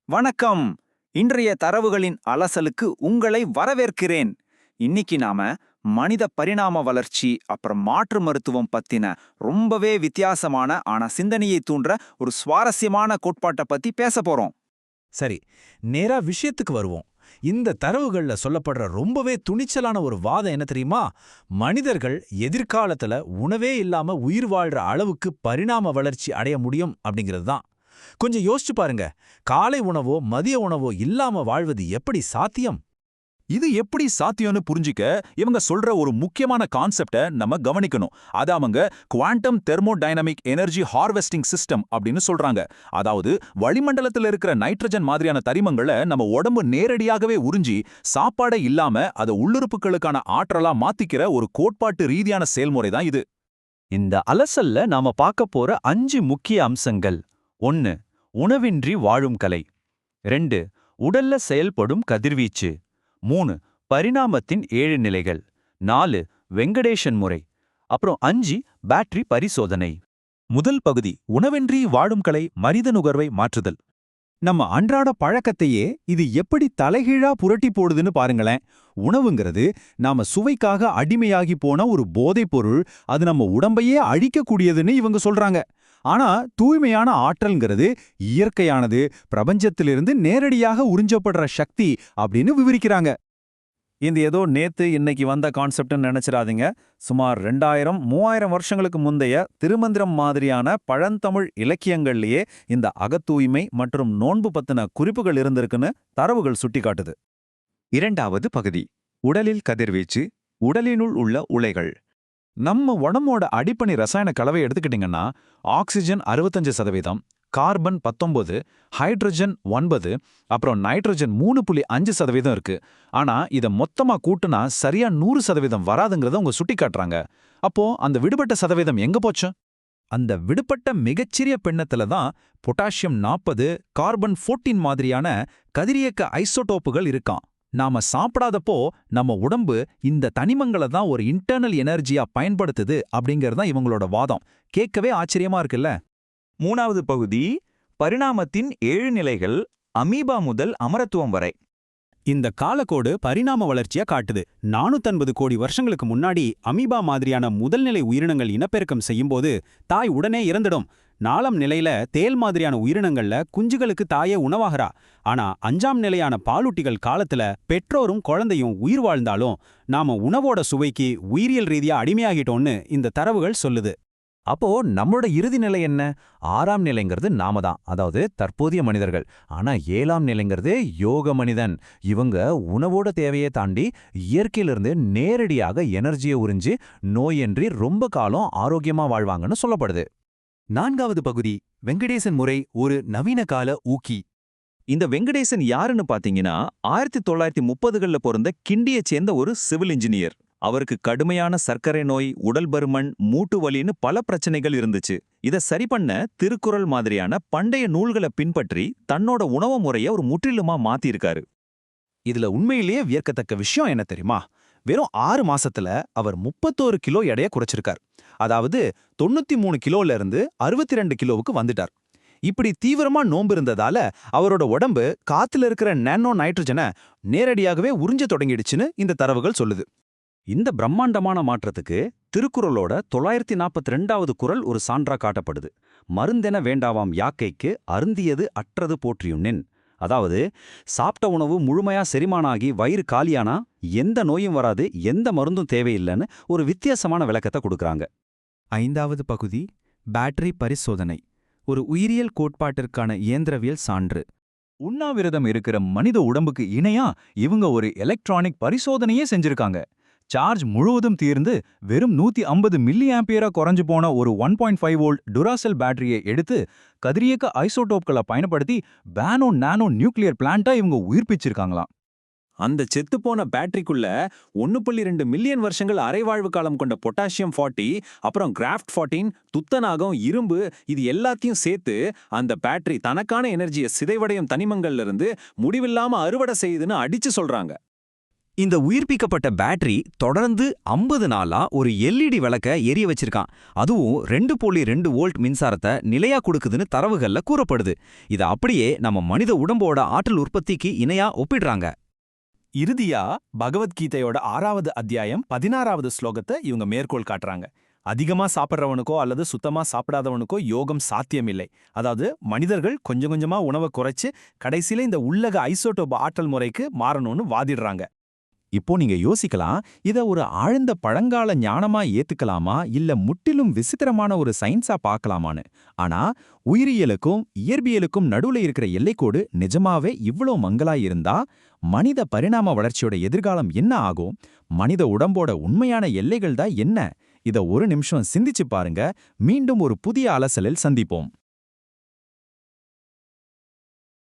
வணக்கம். இன்றைய தரவுகளின் அலசலுக்கு உங்களை வரவேற்கிறேன். இன்னைக்கு நாம மனித பரிணாம வளர்ச்சி அப்புறம் மாற்று மருத்துவம் பத்தின ரொம்பவே வித்தியாசமான ஆனா சிந்தனையை தூண்டுற ஒரு சுவாரஸ்யமான கோட்பாட்டை பத்தி பேச போறோம். சரி, நேரா விஷயத்துக்கு வருவோம். இந்த தரவுகள்ல சொல்லப்படுற ரொம்பவே துணிச்சலான ஒரு வாதம் என்ன தெரியுமா? மனிதர்கள் எதிர்காலத்துல உணவே இல்லாம உயிர் வாழ்ற அளவுக்கு பரிணாம வளர்ச்சி அடைய முடியும் அப்படிங்கிறது தான். கொஞ்சம் யோசிச்சு பாருங்க. காலை உணவோ மதிய உணவோ இல்லாம வாழ்வது எப்படி சாத்தியம்? இது எப்படி சாத்தியம்னு புரிஞ்சிக்க இவங்க சொல்ற ஒரு முக்கியமான கான்செப்ட நம்ம கவனிக்கணும். அதாவங்க quantum thermodynamic energy harvesting system அப்படின்னு சொல்றாங்க. அதாவது வளிமண்டலத்தில் இருக்கிற நைட்ரஜன் மாதிரியான தரிமங்களை நம்ம உடம்பு நேரடியாகவே உறிஞ்சி சாப்பாடே இல்லாம அதை உள்ளுறுப்புகளுக்கான ஆற்றலா மாத்திக்கிற ஒரு கோட்பாட்டு ரீதியான செயல்முறை தான் இது. இந்த அலசல்ல நாம பார்க்க போற 5 முக்கிய அம்சங்கள். 1. உணவின்றி வாழும் கலை. 2. உடல்ல செயல்படும் கதிர்வீச்சு. 3. பரிணாமத்தின் 7 நிலைகள். 4. வெங்கடேஷன் முறை. அப்புறம் 5. பேட்டரி பரிசோதனை. முதல் பகுதி, உணவின்றி வாழும் கலை, மனித நுகர்வை மாற்றுதல். நம்ம அன்றாட பழக்கத்தையே இது எப்படி தலைகீழா புரட்டி போடுதுன்னு பாருங்களேன். உணவுங்கிறது நாம சுவைக்காக அடிமையாகி போன ஒரு போதைப் பொருள். அது நம்ம உடம்பையே அழிக்கக்கூடியதுன்னு இவங்க சொல்றாங்க. ஆனா தூய்மையான ஆற்றல்ங்கிறது இயற்கையானது, பிரபஞ்சத்திலிருந்து நேரடியாக உறிஞ்சப்படுற சக்தி அப்படின்னு விவரிக்கிறாங்க. இது ஏதோ நேத்து இன்னைக்கு வந்த கான்செப்ட்னு நினைச்சிடாதீங்க. சுமார் 2000-3000 வருஷங்களுக்கு முந்தைய திருமந்திரம் மாதிரியான பழந்தமிழ் இலக்கியங்கள்லயே இந்த அகத்தூய்மை மற்றும் நோன்பு பத்தின குறிப்புகள் இருந்திருக்குன்னு தரவுகள் சுட்டிக்காட்டுது. இரண்டாவது பகுதி, உடலில் கதிர்வீச்சு, உடலினுள் உள்ள உலைகள். நம்ம உடம்போட அடிப்படை ரசாயன கலவை எடுத்துக்கிட்டீங்கன்னா ஆக்சிஜன் 65%, கார்பன் 19, ஹைட்ரஜன் 9, அப்புறம் நைட்ரஜன் 3.5% இருக்கு. ஆனா இதை மொத்தமா கூட்டுனா சரியா 100% வராதுங்கிறத அவங்க சுட்டிக்காட்டுறாங்க. அப்போ அந்த விடுபட்ட சதவீதம் எங்க போச்சு? அந்த விடுபட்ட மிகச்சிறிய பின்னத்துல தான் பொட்டாசியம் 40, கார்பன் 14 மாதிரியான கதிரியக்க ஐசோடோப்புகள் இருக்காம். நாம சாப்பிடாதப்போ நம்ம உடம்பு இந்த தனிமங்களை தான் ஒரு இன்டர்னல் எனர்ஜியா பயன்படுத்துது அப்படிங்கிறது தான் இவங்களோட வாதம். கேட்கவே ஆச்சரியமா இருக்குல்ல? மூணாவது பகுதி, பரிணாமத்தின் 7 நிலைகள், அமீபா முதல் அமரத்துவம் வரை. இந்த காலக்கோடு பரிணாம வளர்ச்சியா காட்டுது. 450 கோடி வருஷங்களுக்கு முன்னாடி அமீபா மாதிரியான முதல்நிலை உயிரினங்கள் இனப்பெருக்கம் செய்யும்போது தாய் உடனே இறந்துடும். 4ஆம் நிலையில தேல் மாதிரியான உயிரினங்கள்ல குஞ்சுகளுக்கு தாயே உணவாகிறா. ஆனா 5ஆம் நிலையான பாலூட்டிகள் காலத்துல பெற்றோரும் குழந்தையும் உயிர் வாழ்ந்தாலும் நாம உணவோட சுவைக்கு உயிரியல் ரீதியா அடிமையாகிட்டோம்னு இந்த தரவுகள் சொல்லுது. அப்போ நம்மளோட இறுதி நிலை என்ன? 6ஆம் நிலைங்கிறது நாம தான், அதாவது தற்போதைய மனிதர்கள். ஆனா 7ஆம் நிலைங்கிறது யோக மனிதன். இவங்க உணவோட தேவையை தாண்டி இயற்கையிலிருந்து நேரடியாக எனர்ஜியை உறிஞ்சு நோயின்றி ரொம்ப காலம் ஆரோக்கியமா வாழ்வாங்கன்னு சொல்லப்படுது. 4வது பகுதி, வெங்கடேசன் முறை, ஒரு நவீன கால ஊக்கி. இந்த வெங்கடேசன் யாருன்னு பாத்தீங்கன்னா 1930களில் பிறந்த கிண்டியைச் சேர்ந்த ஒரு சிவில் இன்ஜினியர். அவருக்கு கடுமையான சர்க்கரை நோய், உடல் பருமன், மூட்டு வலின்னு பல பிரச்சனைகள் இருந்துச்சு. இதை சரி பண்ண திருக்குறள் மாதிரியான பண்டைய நூல்களை பின்பற்றி தன்னோட உணவு முறையை ஒரு முற்றிலுமா மாத்திருக்காரு. இதுல உண்மையிலேயே வியக்கத்தக்க விஷயம் என்ன தெரியுமா? வெறும் 6 மாசத்துல அவர் 31 கிலோ எடையை குறைச்சிருக்கார். அதாவது 93 கிலோல இருந்து 62 கிலோவுக்கு வந்துட்டார். இப்படி தீவிரமா நோன்பு இருந்ததால அவரோட உடம்பு காத்துல இருக்கிற நானோ நைட்ரஜனை நேரடியாகவே உறிஞ்ச தொடங்கிடுச்சுன்னு இந்த தரவுகள் சொல்லுது. இந்த பிரம்மாண்டமான மாற்றத்துக்கு திருக்குறளோட 942வது குறள் ஒரு சான்றா காட்டப்படுது. மருந்தென வேண்டாவாம் யாக்கைக்கு அருந்தியது அற்றது போற்றியுண்ணின். அதாவது சாப்பிட்ட உணவு முழுமையா செரிமானாகி வயிறு காலியானா எந்த நோயும் வராது, எந்த மருந்தும் தேவையில்லைன்னு ஒரு வித்தியாசமான விளக்கத்தை கொடுக்கறாங்க. 5வது பகுதி, பேட்டரி பரிசோதனை, ஒரு உயிரியல் கோட்பாட்டிற்கான இயந்திரவியல் சான்று. உண்ணாவிரதம் இருக்கிற மனித உடம்புக்கு இணையா இவங்க ஒரு எலக்ட்ரானிக் பரிசோதனையே செஞ்சிருக்காங்க. சார்ஜ் முழுவதும் தீர்ந்து வெறும் 150 மில்லி ஆம்பியரா குறைஞ்சு போன ஒரு 1.5 வோல்ட் டுராசெல் பேட்டரியை எடுத்து கதிரியக்க ஐசோடோப்களை பயன்படுத்தி பேனோ நானோ நியூக்ளியர் பிளான்ட்டா இவங்க உயிர்ப்பிச்சிருக்காங்களாம். அந்த செத்துப்போன பேட்டரிக்குள்ள 1.2 மில்லியன் வருஷங்கள் அரைவாழ்வு காலம் கொண்ட பொட்டாசியம் 40, அப்புறம் கிராஃப்ட் 14, துத்தநாகம், இரும்பு, இது எல்லாத்தையும் சேர்த்து அந்த பேட்டரி தனக்கான எனர்ஜியை சிதைவடையும் தனிமங்கள்ல இருந்து முடிவில்லாம அறுவடை செய்யுதுன்னு அடிச்சு சொல்றாங்க. இந்த உயிர்ப்பிக்கப்பட்ட பேட்டரி தொடர்ந்து 50 நாளா ஒரு எல்இடி விளக்க எரிய வச்சிருக்கான். அதுவும் 2.2 வோல்ட் மின்சாரத்தை நிலையா கொடுக்குதுன்னு தரவுகள்ல கூறப்படுது. இத அப்படியே நம்ம மனித உடம்போட ஆற்றல் உற்பத்திக்கு இணையா ஒப்பிடுறாங்க. இறுதியா பகவத்கீதையோட 6வது அத்தியாயம் 16வது ஸ்லோகத்தை இவங்க மேற்கோள் காட்டுறாங்க. அதிகமா சாப்பிட்றவனுக்கோ அல்லது சுத்தமா சாப்பிடாதவனுக்கோ யோகம் சாத்தியமில்லை. அதாவது மனிதர்கள் கொஞ்சம் கொஞ்சமா உணவை குறைச்சு கடைசியில இந்த உள்ளக ஐசோடோப் ஆற்றல் முறைக்கு மாறணும்னு வாதிடுறாங்க. இப்போ நீங்க யோசிக்கலாம், இத ஒரு ஆழ்ந்த பழங்கால ஞானமா ஏத்துக்கலாமா இல்ல முற்றிலும் விசித்திரமான ஒரு சயின்ஸா பார்க்கலாமான்னு. ஆனா உயிரியலுக்கும் இயற்பியலுக்கும் நடுவுல இருக்கிற எல்லைக்கோடு நிஜமாவே இவ்ளோ மங்கலா இருந்தா மனித பரிணாம வளர்ச்சியோட எதிர்காலம் என்ன ஆகும்? மனித உடம்போட உண்மையான எல்லைகள் தான் என்ன? இத ஒரு நிமிஷம் சிந்திச்சு பாருங்க. மீண்டும் ஒரு புதிய அலசலில் சந்திப்போம்.